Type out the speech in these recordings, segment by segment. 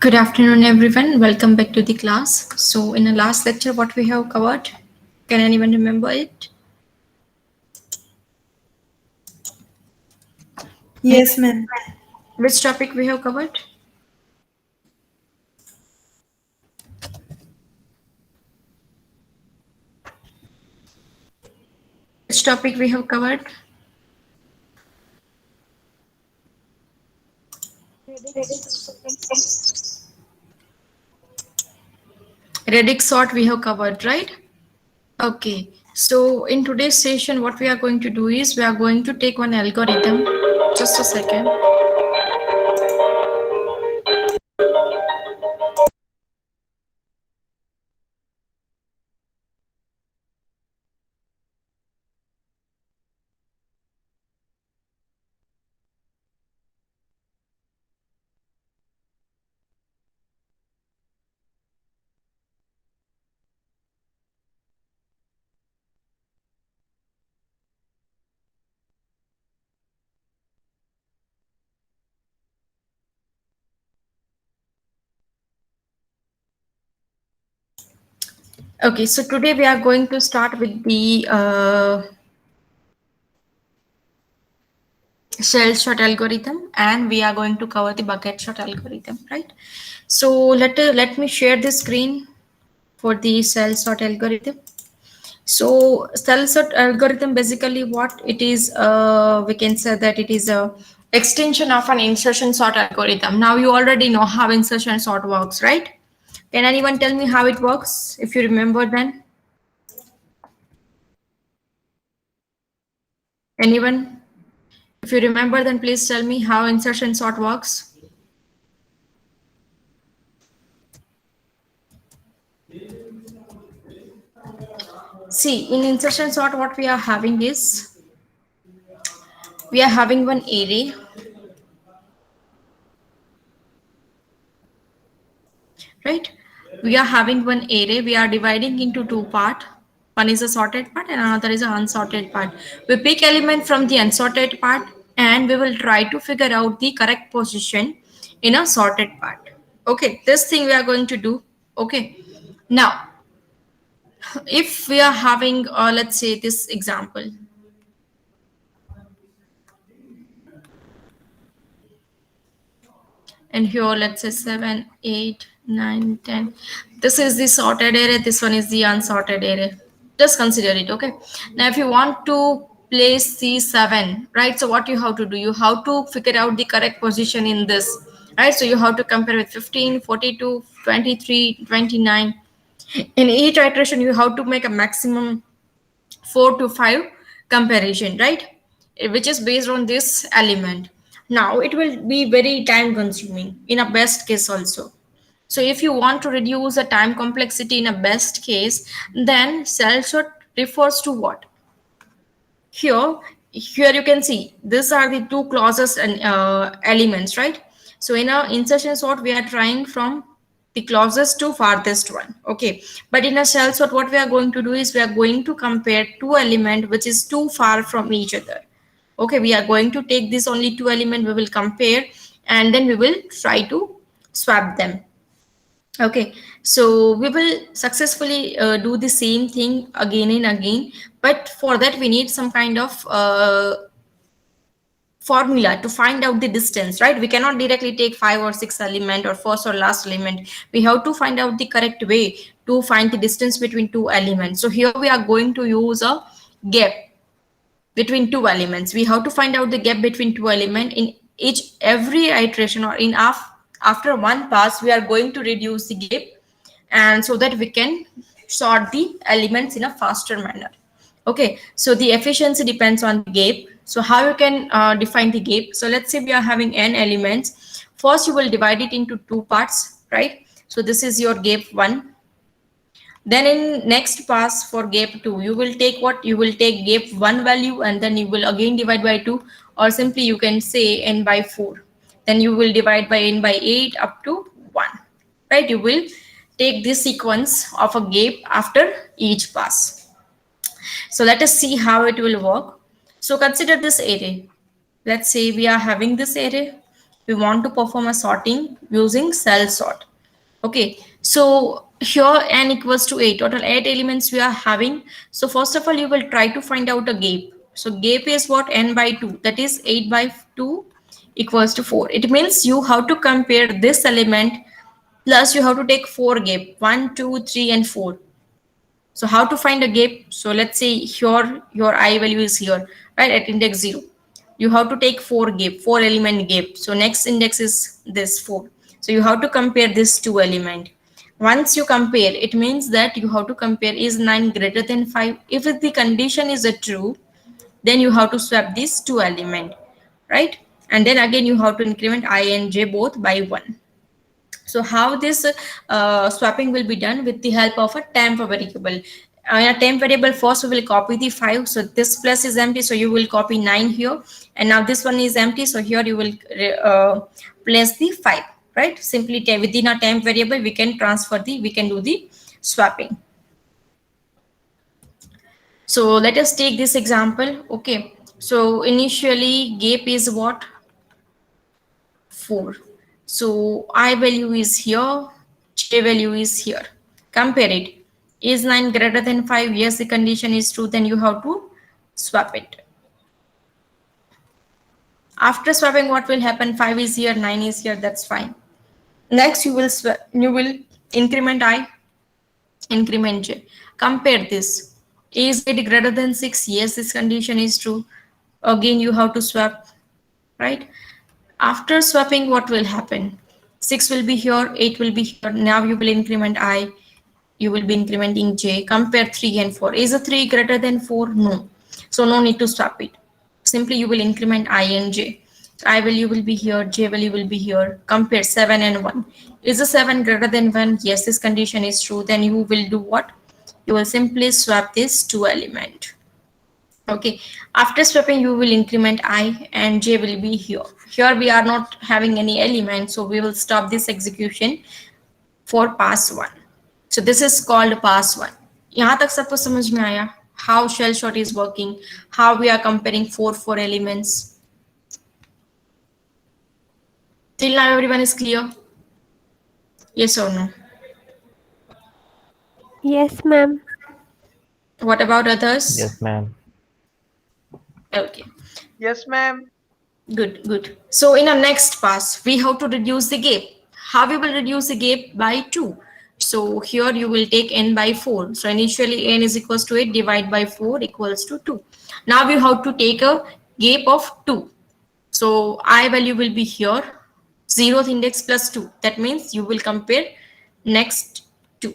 Good afternoon, everyone. Welcome back to the class. So, in the last lecture, what we have covered? Can anyone remember it? Yes, ma'am. Which topic we have covered? Which topic we have covered? Radix sort we have covered, right? Okay. So, in today's session, what we are going to do is we are going to take one algorithm. Just a second. Okay. So, today we are going to start with the shell shot algorithm, and we are going to cover the bucket shot algorithm, right? So let me share the screen for the cell sort algorithm. So cell sort algorithm, basically what it is, we can say that it is a extension of an insertion sort algorithm. Now you already know how insertion sort works, right? Can anyone tell me how it works if you remember? Then anyone, if you remember, then please tell me how insertion sort works. See, in insertion sort, what we are having is we are having one array, right? We are having one array. We are dividing into two part. One is a sorted part and another is an unsorted part. We pick element from the unsorted part and we will try to figure out the correct position in a sorted part. Okay, this thing we are going to do. Okay, now if we are having, let's say this example, and here let's say 7, 8, 9, 10. This is the sorted array, this one is the unsorted array. Just consider it. Okay, now if you want to place C7, right, so what you have to do, you have to figure out the correct position in this, right? So you have to compare with 15, 42, 23, 29. In each iteration you have to make a maximum 4 to 5 comparison, right? Which is based on this element. Now it will be very time consuming in a best case also. So if you want to reduce the time complexity in a best case, then cell sort refers to what? Here you can see these are the two closest and elements, right? So in our insertion sort we are trying from the closest to farthest one. Okay, but in a cell sort what we are going to do is we are going to compare two element which is too far from each other. Okay, we are going to take this only two element, we will compare and then we will try to swap them. Okay, so we will successfully do the same thing again and again, but for that we need some kind of formula to find out the distance, right? We cannot directly take five or six element or first or last element. We have to find out the correct way to find the distance between two elements. So here we are going to use a gap between two elements. We have to find out the gap between two elements in each every iteration, or in after one pass we are going to reduce the gap, and so that we can sort the elements in a faster manner. Okay, so the efficiency depends on the gap. So how you can define the gap? So let's say we are having n elements. First you will divide it into two parts, right? So this is your gap 1. Then in next pass for gap 2, you will take what? You will take gap 1 value and then you will again divide by 2, or simply you can say n by 4. Then you will divide by n by 8 up to 1, right? You will take this sequence of a gap after each pass. So let us see how it will work. So consider this array. Let's say we are having this array We want to perform a sorting using cell sort. Okay, so here n equals to 8. Total 8 elements we are having. So first of all, you will try to find out a gap. So gap is what? N by 2. That is 8 by 2 equals to 4. It means you have to compare this element plus you have to take 4 gap. 1, 2, 3 and 4. So how to find a gap? So let's say here your I value is here, right, at index 0. You have to take 4 gap, 4 element gap. So next index is this 4. So you have to compare this two element. Once you compare, it means that you have to compare is 9 greater than 5. If the condition is a true, then you have to swap these two element, right? And then again you have to increment I and j both by 1. So how this swapping will be done? With the help of a temp variable. In a temp variable, first we will copy the 5. So this plus is empty, so you will copy 9 here. And now this one is empty, so here you will place the 5, right? Simply within a temp variable, we can we can do the swapping. So let us take this example. Okay, so initially gap is what? 4. So I value is here, j value is here. Compare it. Is 9 greater than 5? Yes, the condition is true. Then you have to swap it. After swapping, what will happen? 5 is here, 9 is here. That's fine. Next, you will increment I, increment j. Compare this. Is it greater than 6? Yes, this condition is true. Again, you have to swap, right? After swapping, what will happen? 6 will be here, 8 will be here. Now you will increment I, you will be incrementing j. Compare 3 and 4. Is a 3 greater than 4? No. So no need to swap it. Simply you will increment I and j. I value will be here, j value will be here. Compare 7 and 1. Is a 7 greater than 1? Yes, this condition is true. Then you will do what? You will simply swap this two element. Okay, after swapping, you will increment I and j will be here. Here we are not having any element, so we will stop this execution for pass 1. So this is called pass 1. यहाँ तक सबको समझ में आया? How shell sort is working, how we are comparing 4 elements. Till now everyone is clear? Yes or no? Yes, ma'am. What about others? Yes, ma'am. Okay. Yes, ma'am. Good, good. So in our next pass, we have to reduce the gap. How we will reduce the gap? By 2. So here you will take n by 4. So initially n is equals to 8, divide by 4 equals to 2. Now we have to take a gap of 2. So I value will be here, 0th index plus 2. That means you will compare next 2.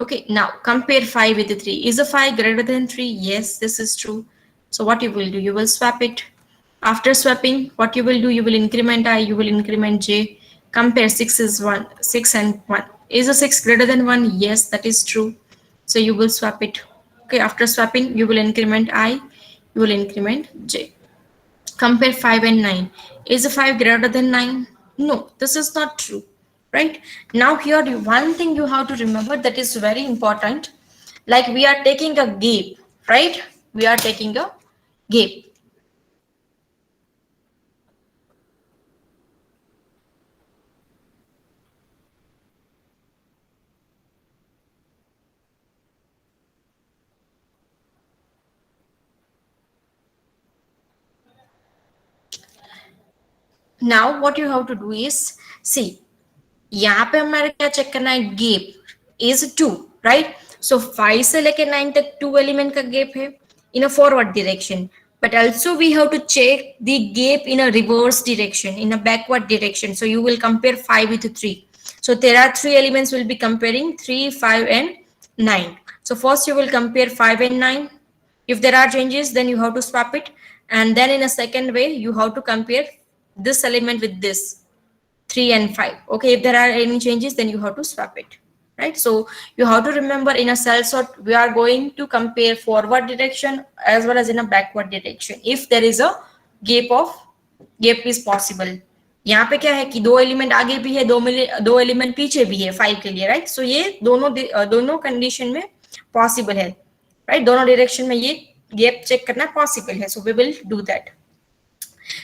Okay, now compare 5 with the 3. Is a 5 greater than 3? Yes, this is true. So what you will do? You will swap it. After swapping, what you will do? You will increment I, you will increment j. Compare 6 and 1. Is a 6 greater than 1? Yes, that is true. So you will swap it. Okay, after swapping, you will increment I, you will increment j. Compare 5 and 9. Is a 5 greater than 9? No, this is not true, right? Now here, one thing you have to remember that is very important. Like we are taking a gap, right? We are taking a gap. Now what you have to do is, see, यहाँ पे हमारे क्या check करना है? Gap is 2, right? सो 5 से लेके 9 तक 2 element का गैप है in a forward direction, but also we have to check the gap in a reverse direction, in a backward direction. So you will compare 5 with 3. So there are 3 elements will be comparing, 3, 5 and 9. So first you will compare 5 and 9. If there are changes, then you have to swap it. And then in a second way, you have to compare this element with this 3 and 5. Okay, if there are any changes, then you have to swap it, right? So you have to remember, in a cell sort, we are going to compare forward direction as well as in a backward direction if there is a gap is possible. यहाँ पे क्या है कि 2 element आगे भी है, 2 element पीछे भी है 5 के लिए, राइट? सो ये दोनों कंडीशन में पॉसिबल है, राइट? दोनों डायरेक्शन में ये गैप चेक करना पॉसिबल है. So we will do that.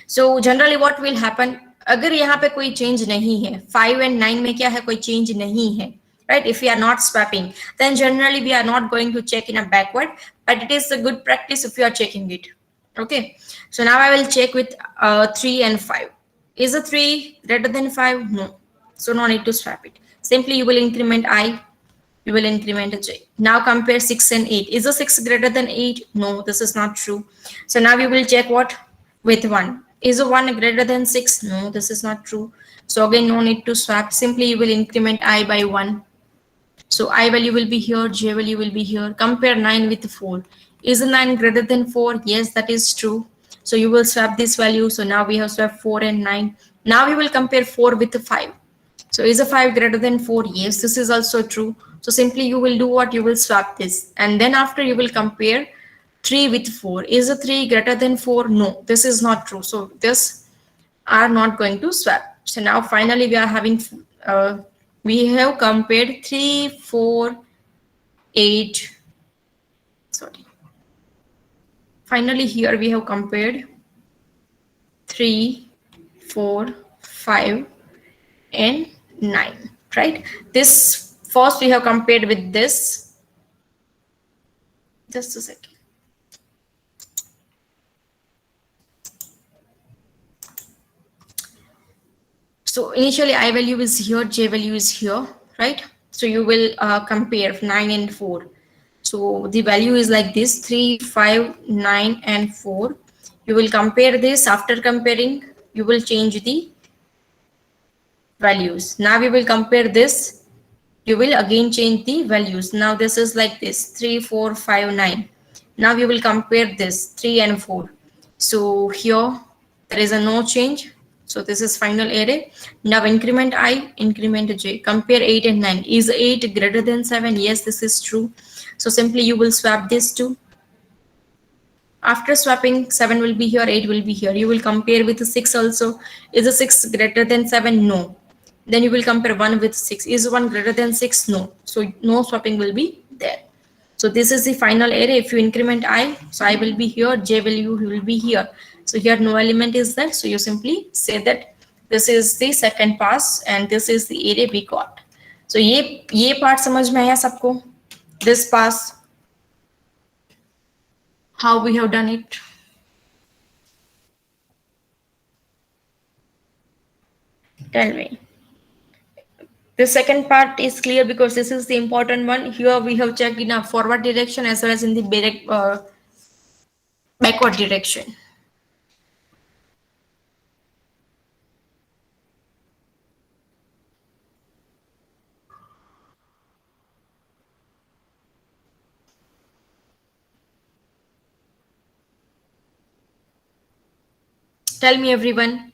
So generally what will happen, अगर यहाँ पे कोई चेंज नहीं है, 5 and 9 में क्या है, कोई चेंज नहीं है, right? If we are not swapping, then generally we are not going to check in a backward, but it is a good practice if you are checking it. Okay, so now I will check with 3 and 5. Is a 3 greater than 5? No, so no need to swap it. Simply you will increment I, you will increment j. Now compare 6 and 8. Is a 6 greater than 8? No, this is not true. So now we will check what with 1. Is a 1 greater than 6? No, this is not true. So again, no need to swap. Simply you will increment I by 1. So I value will be here, j value will be here. Compare 9 with 4. Is a 9 greater than 4? Yes, that is true. So you will swap this value. So now we have swapped 4 and 9. Now we will compare 4 with 5. So is a 5 greater than 4? Yes, this is also true. So simply you will do what? You will swap this. And then after you will compare 3 with 4. Is a 3 greater than 4? No, this is not true. So this are not going to swap. So now finally we are having, we have compared 3, 4, 8. Sorry. Finally here we have compared 3, 4, 5, and 9, right? This first we have compared with this. Just a second. So initially I value is here, j value is here, right? So you will compare 9 and 4. So the value is like this: 3, 5, 9, and 4. You will compare this. After comparing, you will change the values. Now we will compare this. You will again change the values. Now this is like this: 3, 4, 5, 9. Now you will compare this 3 and 4. So here there is a no change. So this is final array. Now increment I, increment j. Compare 8 and 9. Is 8 greater than 7? Yes, this is true. So simply you will swap this two. After swapping, 7 will be here, 8 will be here. You will compare with 6 also. Is a 6 greater than 7? No. Then you will compare 1 with 6. Is 1 greater than 6? No. So no swapping will be there. So this is the final array. If you increment I, so I will be here, j value will be here. So here no element is there. So you simply say that this is the second pass and this is the array we got. So ये part समझ में आया सबको? This pass, how we have done it? Tell me. The second part is clear because this is the important one. Here we have checked in a forward direction as well as in the backward direction. Tell me everyone.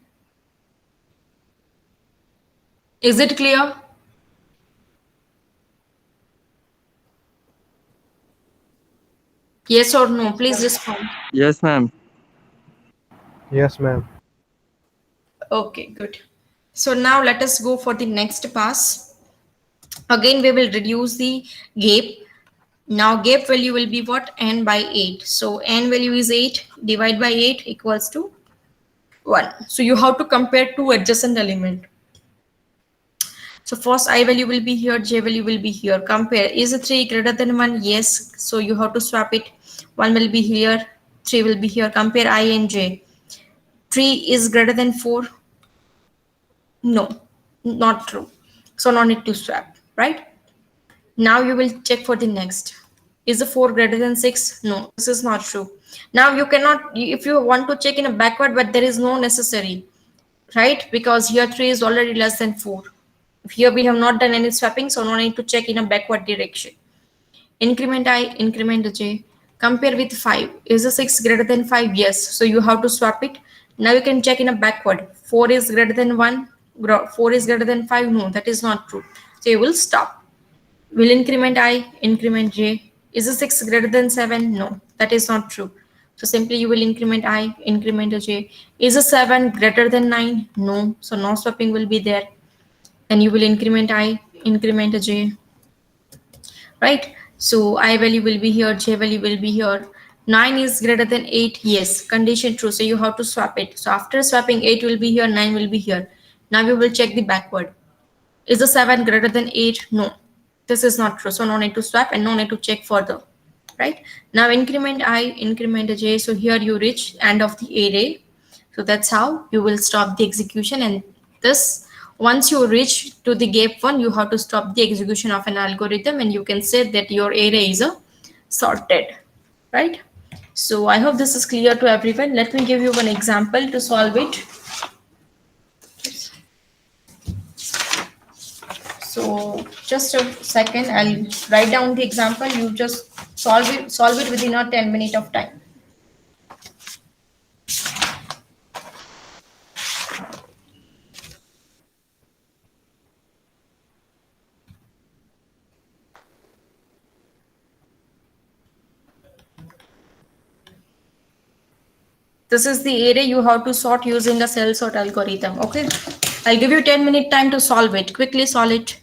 Is it clear? Yes or no? Please respond. Yes, ma'am. Yes, ma'am. Okay, good. So now let us go for the next pass. Again, we will reduce the gap. Now gap value will be what? N by 8. So n value is 8. Divide by 8 equals to 1. So you have to compare two adjacent element. So first I value will be here, j value will be here. Compare. Is a 3 greater than 1? Yes. So you have to swap it. 1 will be here, 3 will be here. Compare I and j. 3 is greater than 4? No, not true. So no need to swap, right? Now you will check for the next. Is the 4 greater than 6? No, this is not true. Now you cannot, if you want to check in a backward, but there is no necessary, right? Because here 3 is already less than 4. Here we have not done any swapping, so no need to check in a backward direction. Increment I, increment j. Compare with 5. Is a 6 greater than 5? Yes. So you have to swap it. Now you can check in a backward. 4 is greater than 1. 4 is greater than 5. No, that is not true. So you will stop. Will increment I, increment j. Is a 6 greater than 7? No, that is not true. So simply you will increment I, increment j. Is a 7 greater than 9? No. So no swapping will be there. And you will increment I, increment j. Right? So I value will be here, j value will be here. 9 is greater than 8. Yes, condition true. So you have to swap it. So after swapping, 8 will be here, 9 will be here. Now we will check the backward. Is the 7 greater than 8? No. This is not true. So no need to swap and no need to check further. Right? Now increment I, increment j. So here you reach end of the array. So that's how you will stop the execution. And this, once you reach to the gap 1, you have to stop the execution of an algorithm, and you can say that your array is a sorted. Right? So I hope this is clear to everyone. Let me give you one example to solve it. So just a second, I'll write down the example. You just solve it within a 10 minute of time. This is the array you have to sort using a cell sort algorithm. Okay. I'll give you 10 minute time to solve it. Quickly solve it.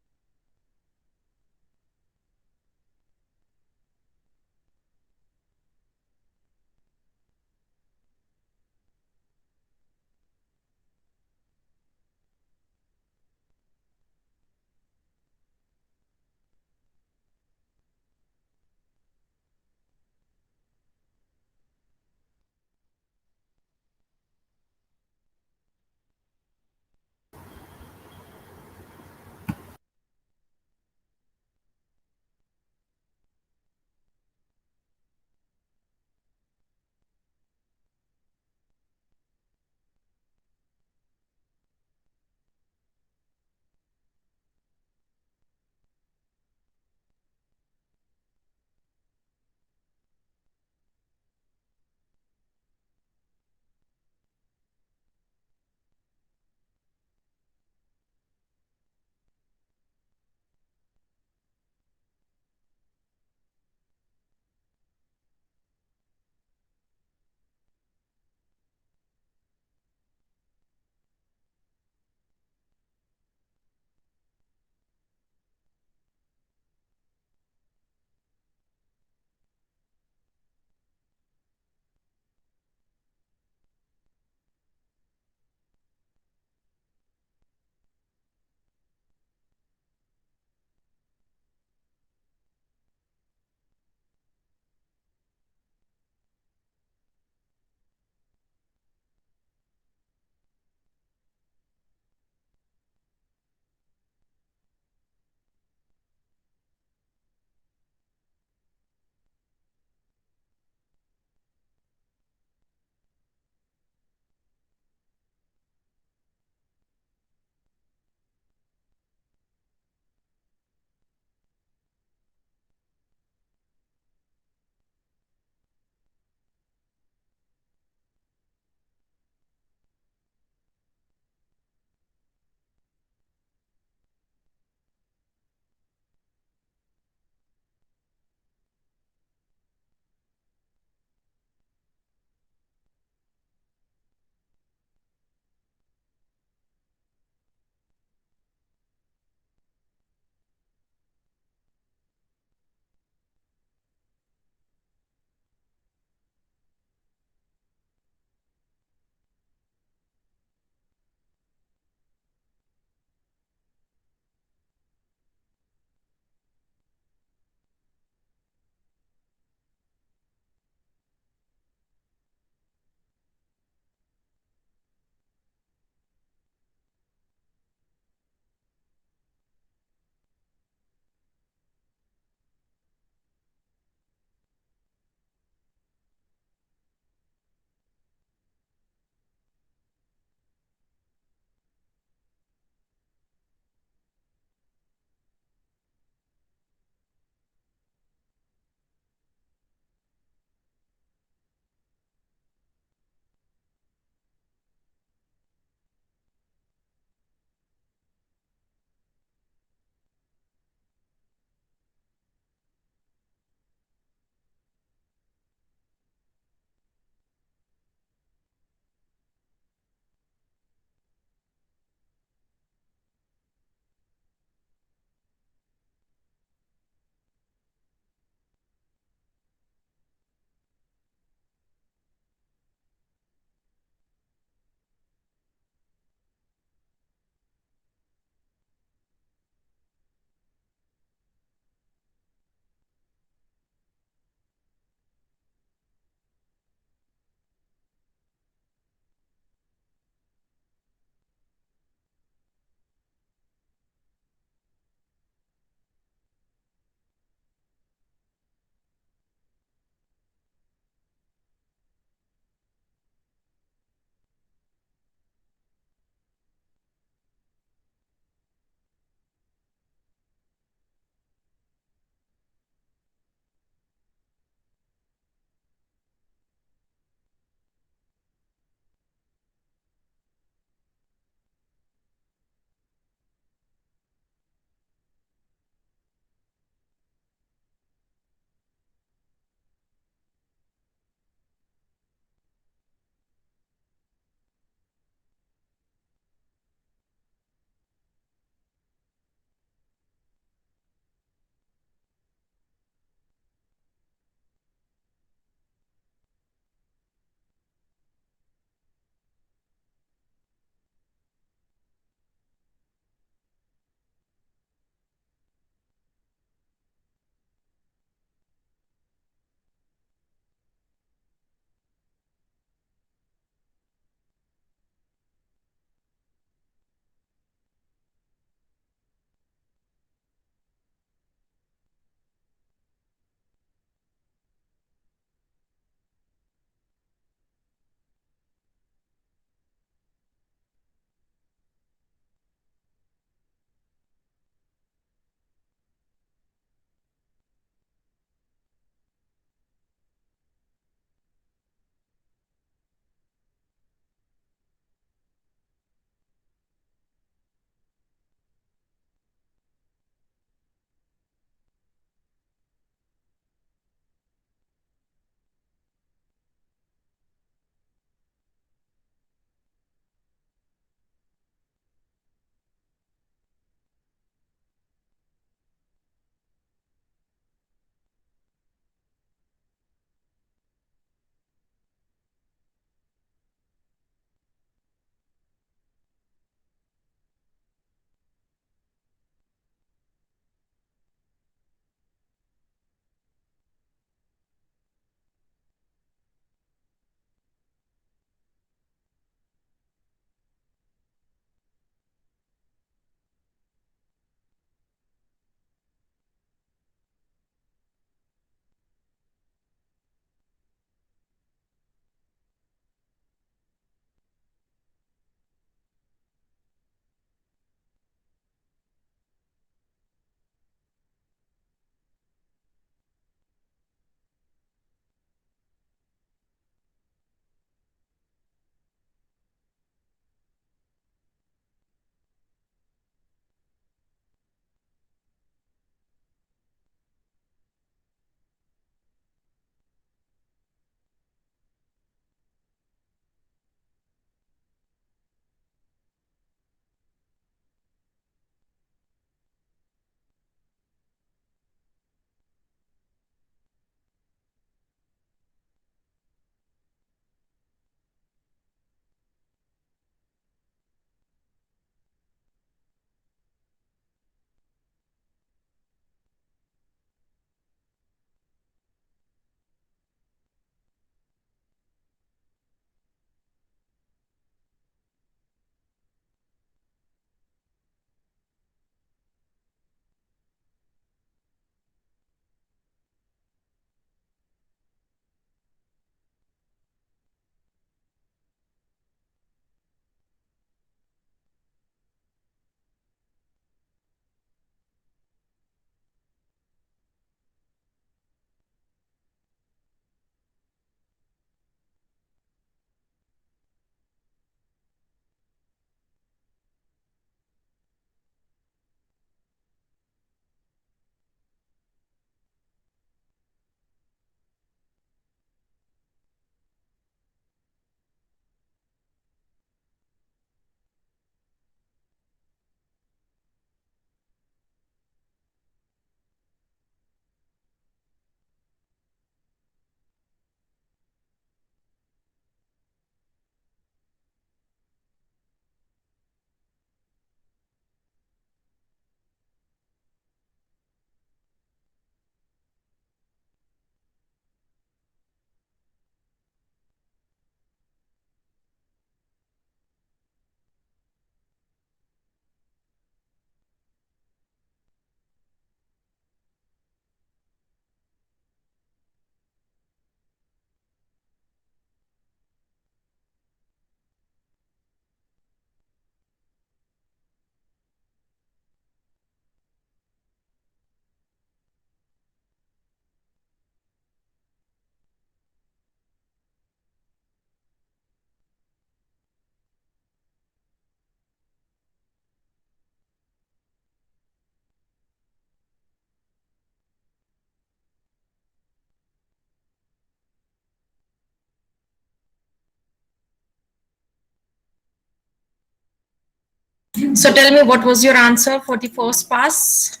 So tell me, what was your answer for the first pass?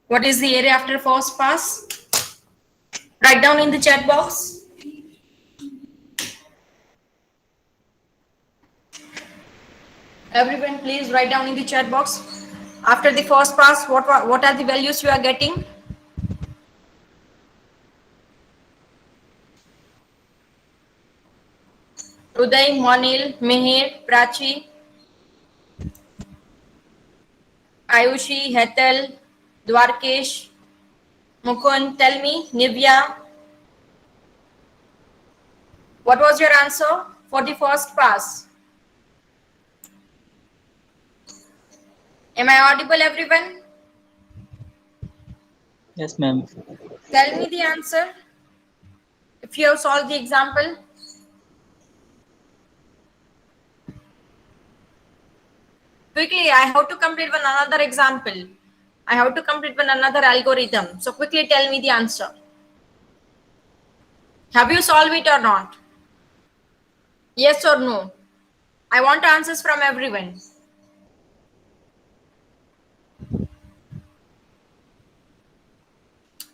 What is the area after first pass? Write down in the chat box. Everyone, please write down in the chat box. After the first pass, what are the values you are getting? Uday, Monil, Mihir, Prachi, Ayushi, Hetal, Dwarkesh, Mukund, tell me, Nivya, what was your answer for the first pass? Am I audible, everyone? Yes, ma'am. Tell me the answer if you have solved the example. Quickly, I have to complete one another example. I have to complete one another algorithm. So quickly tell me the answer. Have you solved it or not? Yes or no? I want answers from everyone.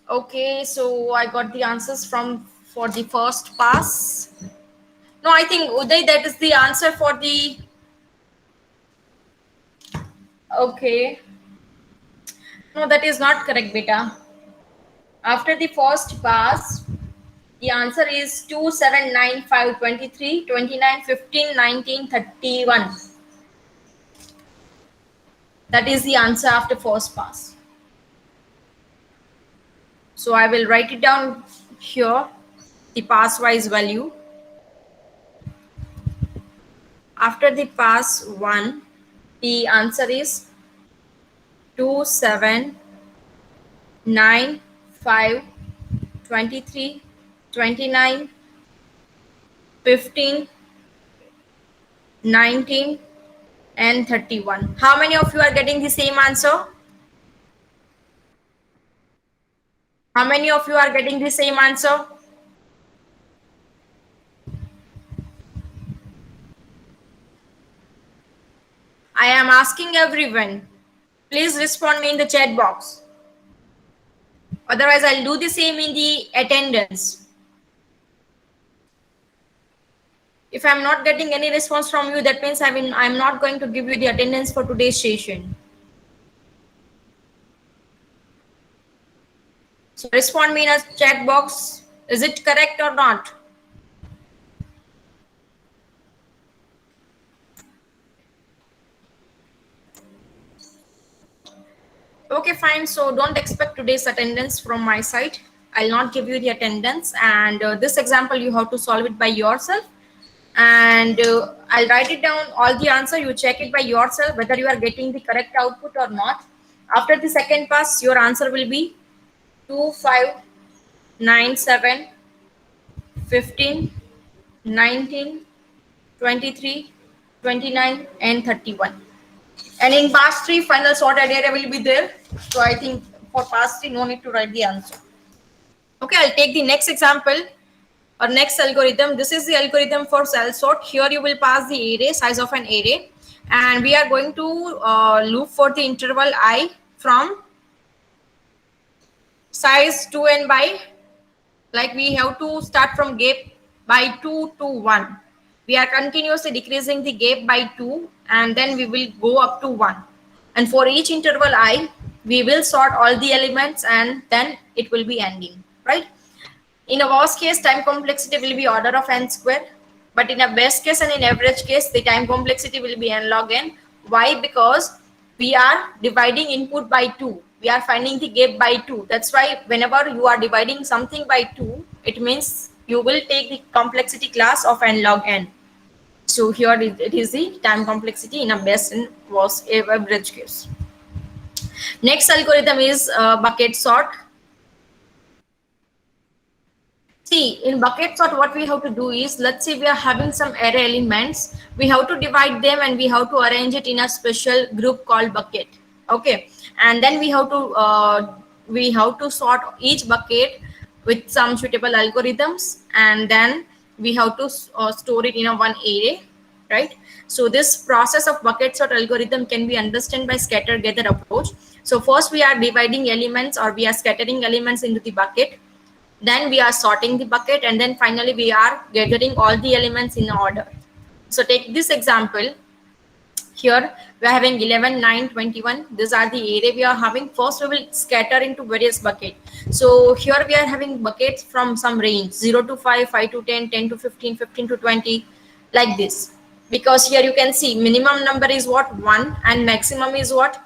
Okay, so I got the answers for the first pass. No, I think Uday, that is the answer for the. Okay. No, that is not correct, beta. After the first pass, the answer is 2, 7, 9, 5, 23, 29, 15, 19, 31. That is the answer after first pass. So I will write it down here, the pass-wise value. After the pass 1, the answer is 2, 7, 9, 5, 23, 29, 15, 19, and 31. How many of you are getting the same answer? How many of you are getting the same answer? I am asking everyone. Please respond me in the chat box. Otherwise, I'll do the same in the attendance. If I'm not getting any response from you, that means I'm not going to give you the attendance for today's session. So respond me in a chat box. Is it correct or not? Okay, fine. So don't expect today's attendance from my side. I'll not give you the attendance, and this example you have to solve it by yourself. And I'll write it down all the answer. You check it by yourself whether you are getting the correct output or not. After the second pass, your answer will be 2, 5, 9, 7, 15, 19, 23, 29, and 31. And in pass 3, final sorted area will be there. So I think for pass 3, no need to write the answer. Okay, I'll take the next example or next algorithm. This is the algorithm for cell sort. Here you will pass the array, size of an array, and we are going to loop for the interval I from size 2 and by, like we have to start from gap by 2 to 1. We are continuously decreasing the gap by 2, and then we will go up to 1. And for each interval I, we will sort all the elements, and then it will be ending, right? In a worst case, time complexity will be order of n square, but in a best case and in average case, the time complexity will be n log n. Why? Because we are dividing input by 2. We are finding the gap by 2. That's why whenever you are dividing something by 2, it means you will take the complexity class of n log n. So here it is the time complexity in a best and worst average case. Next algorithm is bucket sort. See, in bucket sort, what we have to do is, let's say we are having some array elements, we have to divide them and we have to arrange it in a special group called bucket. Okay, and then we have to sort each bucket with some suitable algorithms, and then we have to store it in a one array. right? So this process of bucket sort algorithm can be understood by scatter gather approach. So first we are dividing elements, or we are scattering elements into the bucket, then we are sorting the bucket, and then finally we are gathering all the elements in order. So take this example. Here we are having 11, 9, 21. These are the array we are having. First we will scatter into various buckets. So here we are having buckets from some range 0 to 5, 5 to 10, 10 to 15, 15 to 20, like this. Because here you can see minimum number is what, 1, and maximum is what,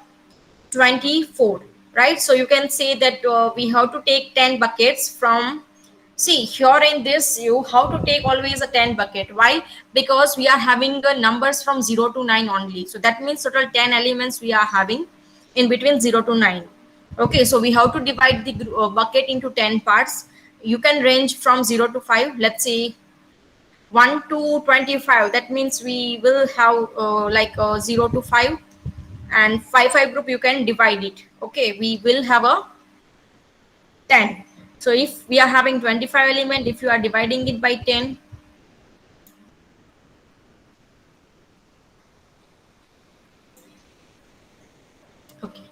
24, right? So you can say that we have to take 10 buckets from, see here in this you how to take always a 10 bucket. Why? Because we are having numbers from 0 to 9 only, so that means total 10 elements we are having in between 0 to 9. Okay, so we have to divide the bucket into 10 parts. You can range from 0 to 5, let's say 1 to 25. That means we will have 0 to 5, and 5 5 group you can divide it. Okay, we will have a 10. So if we are having 25 element, if you are dividing it by 10, okay,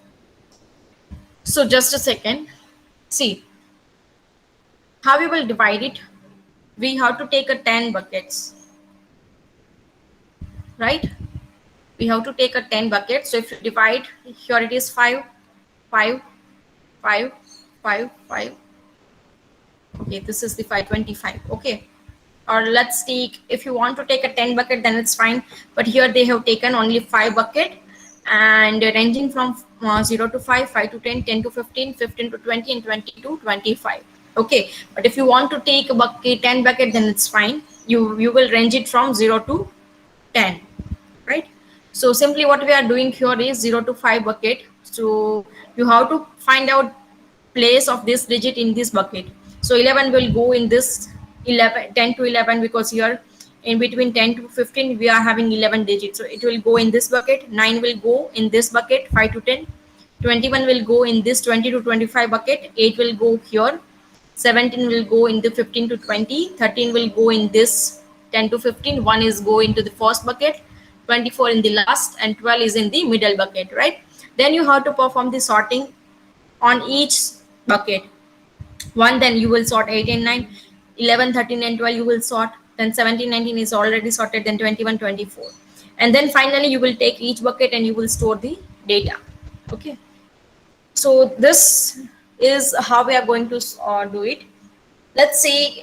so just a second, see how we will divide it. We have to take a 10 buckets, right? We have to take a 10 buckets. So if you divide, here it is 5 5 5 5 5. Okay, this is the 525. Okay, or let's take, if you want to take a 10 bucket, then it's fine, but here they have taken only 5 bucket, and ranging from 0 to 5, 5 to 10, 10 to 15, 15 to 20, and 20 to 25. Okay, but if you want to take a bucket, 10 bucket, then it's fine. You will range it from 0 to 10, right? So simply what we are doing here is 0 to 5 bucket. So you have to find out place of this digit in this bucket. So 11 will go in this 11, 10 to 11, because here in between 10 to 15 we are having 11 digits, so it will go in this bucket. 9 will go in this bucket, 5 to 10. 21 will go in this 20 to 25 bucket. 8 will go here. 17 will go in the 15 to 20. 13 will go in this 10 to 15. 1 is go into the first bucket. 24 in the last, and 12 is in the middle bucket, right? Then you have to perform the sorting on each bucket. 1, then you will sort 8 and 9. 11, 13 and 12 you will sort. Then 17, 19 is already sorted. Then 21, 24, and then finally you will take each bucket and you will store the data. Okay, so this is how we are going to do it. Let's see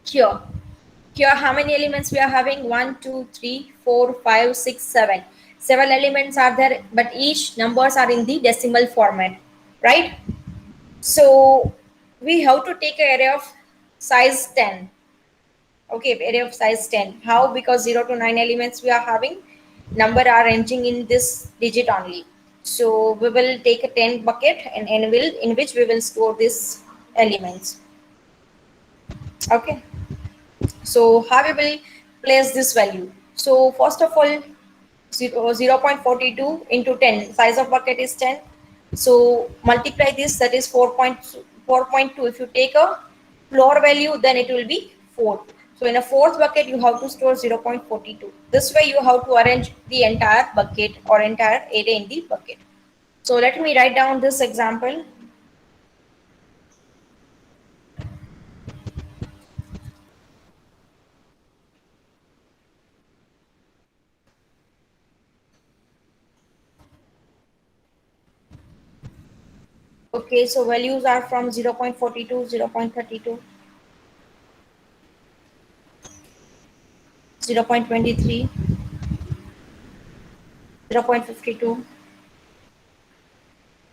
here. Here how many elements we are having? 1 2 3 4 5 6 7. 7 elements are there, but each numbers are in the decimal format, right? So we have to take an array of size 10. Okay, array of size 10. How? Because 0 to 9 elements we are having, number are ranging in this digit only. So we will take a 10 bucket, and will in which we will store these elements. Okay, so how we will place this value? So first of all, 0.42 into 10, size of bucket is 10. So multiply this, that is 4.2. If you take a floor value, then it will be 4. So in a fourth bucket you have to store 0.42. This way you have to arrange the entire bucket or entire array in the bucket. So let me write down this example. Okay, so values are from 0.42, 0.32, 0.23, 0.52,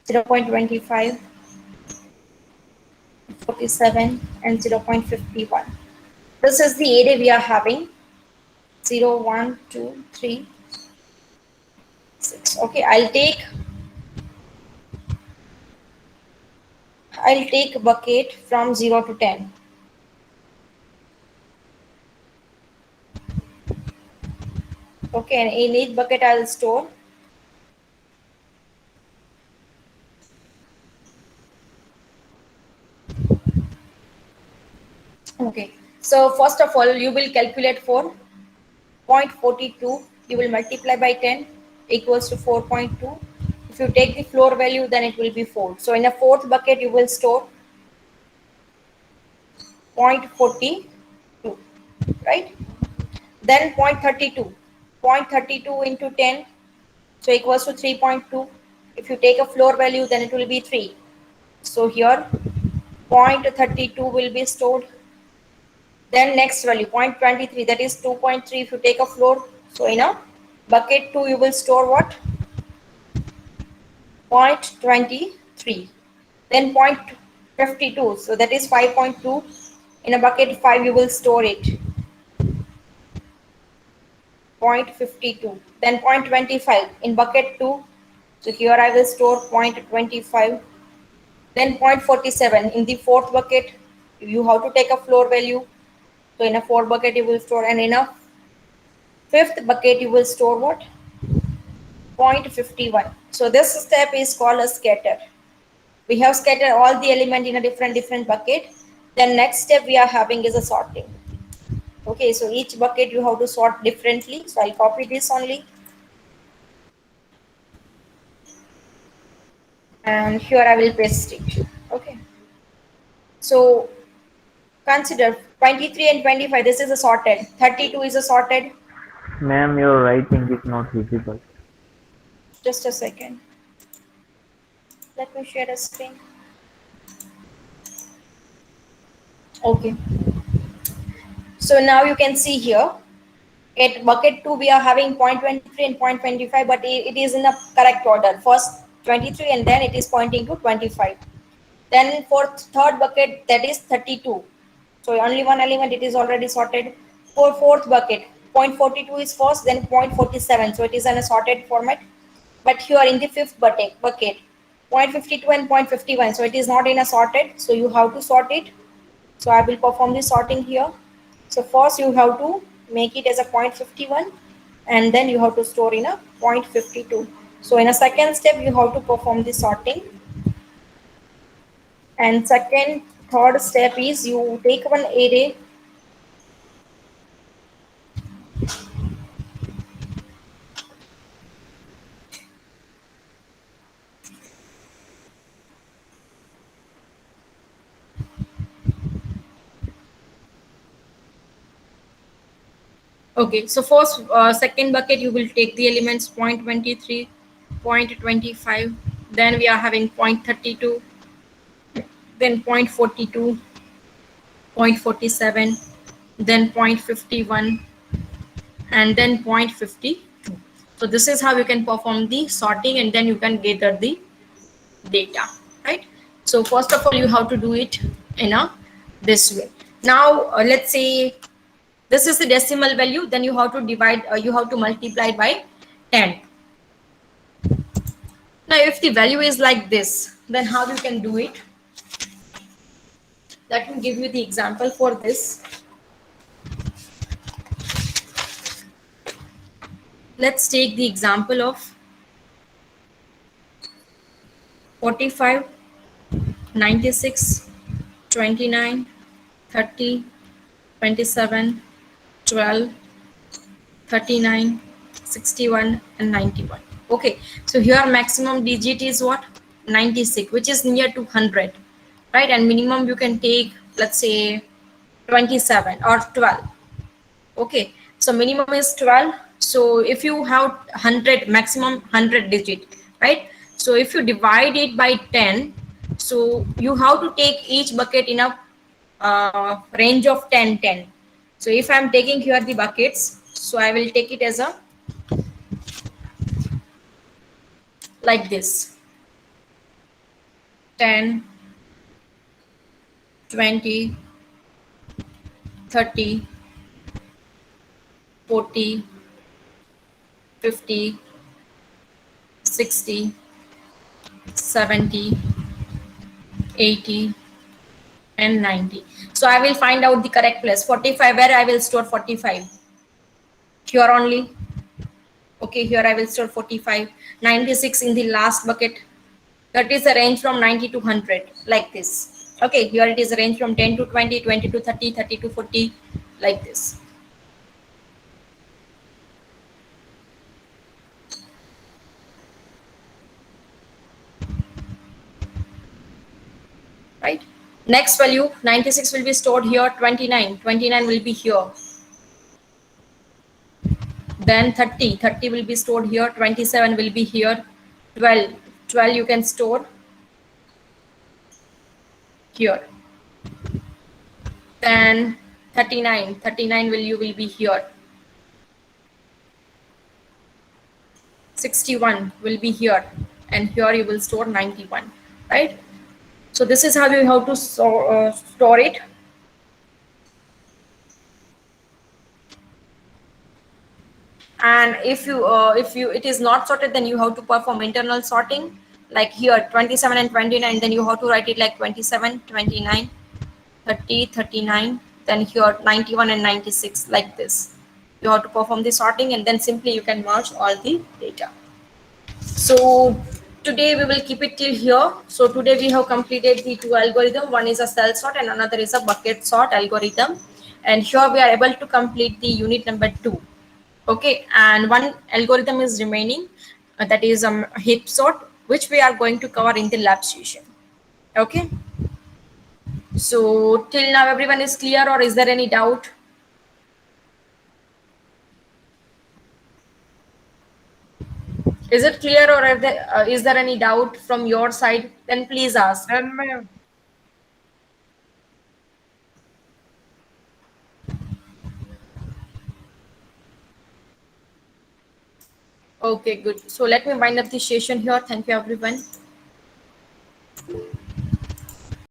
0.25, 47, and 0.51. This is the array we are having. 0, 1, 2, 3, 6. Okay, I'll take bucket from 0 to 10. Okay, and in each bucket I'll store. Okay, so first of all you will calculate for 0.42, you will multiply by 10 equals to 4.2. If you take the floor value, then it will be 4. So in a fourth bucket, you will store 0.42, right? Then 0.32, 0.32 into 10, so equals to 3.2. If you take a floor value, then it will be 3. So here 0.32 will be stored. Then next value 0.23, that is 2.3 if you take a floor. So in a bucket 2 you will store what? 0.23. Then 0.52, so that is 5.2. In a bucket 5 you will store it 0.52. Then 0.25 in bucket 2. So here I will store 0.25. Then 0.47 in the fourth bucket. You have to take a floor value. So in a fourth bucket you will store, and in a fifth bucket you will store what? 0.51. So this step is called a scatter. We have scattered all the element in a different bucket. Then next step we are having is a sorting. Okay, so each bucket you have to sort differently. So I'll copy this only. And here I will paste it. Okay. So consider 23 and 25. This is a sorted. 32 is a sorted. Ma'am, your writing is not visible. Just a second. Let me share a screen. Okay. So now you can see here at bucket 2 we are having 0.23 and 0.25, but it is in a correct order. First 23 and then it is pointing to 25. Then for third bucket, that is 32. So only one element, it is already sorted. For fourth bucket, 0.42 is first, then 0.47. So it is in a sorted format. But here in the fifth bucket 0.52 and 0.51. So it is not in a sorted. So you have to sort it. So I will perform the sorting here. So first you have to make it as a 0.51, and then you have to store in a 0.52. So in a second step, you have to perform the sorting. And third step is you take one array. Okay, so first, second bucket, you will take the elements 0.23, 0.25, then we are having 0.32, then 0.42, 0.47, then 0.51, and then 0.52. So this is how you can perform the sorting, and then you can gather the data, right? So first of all, you have to do it in a this way. Now let's say this is the decimal value, then you have to divide, you have to multiply it by 10. Now if the value is like this, then how you can do it? Let me give you the example for this. Let's take the example of 45, 96, 29, 30, 27, 12, 39, 61, and 91. Okay, so here maximum digit is what? 96, which is near to 100, right? And minimum you can take, let's say 27 or 12. Okay, so minimum is 12. So if you have 100, maximum 100 digit, right? So if you divide it by 10, so you have to take each bucket in a range of 10, 10. So if I'm taking here the buckets, so I will take it as a like this: 10, 20, 30, 40, 50, 60, 70, 80, and 90. So I will find out the correct place. 45, where I will store 45? Here only. Okay, here I will store 45. 96 in the last bucket. That is a range from 90 to 100, like this. Okay, here it is a range from 10 to 20, 20 to 30, 30 to 40, like this. Next value, 96 will be stored here, 29 will be here. Then 30 will be stored here, 27 will be here, 12 you can store here. Then 39 will be here. 61 will be here, and here you will store 91, right? So this is how you have to store it. And if you it is not sorted, then you have to perform internal sorting, like here 27 and 29, then you have to write it like 27, 29, 30, 39, then here 91 and 96, like this. You have to perform the sorting, and then simply you can merge all the data. So today we will keep it till here. So today we have completed the two algorithm. One is a cell sort and another is a bucket sort algorithm. And here we are able to complete the unit number 2. Okay, and one algorithm is remaining, that is heap sort, which we are going to cover in the lab session. Okay. So till now everyone is clear, or is there any doubt? Is it clear, or is there any doubt from your side? Then please ask. Done, ma'am. Okay, good. So let me wind up the session here. Thank you, everyone.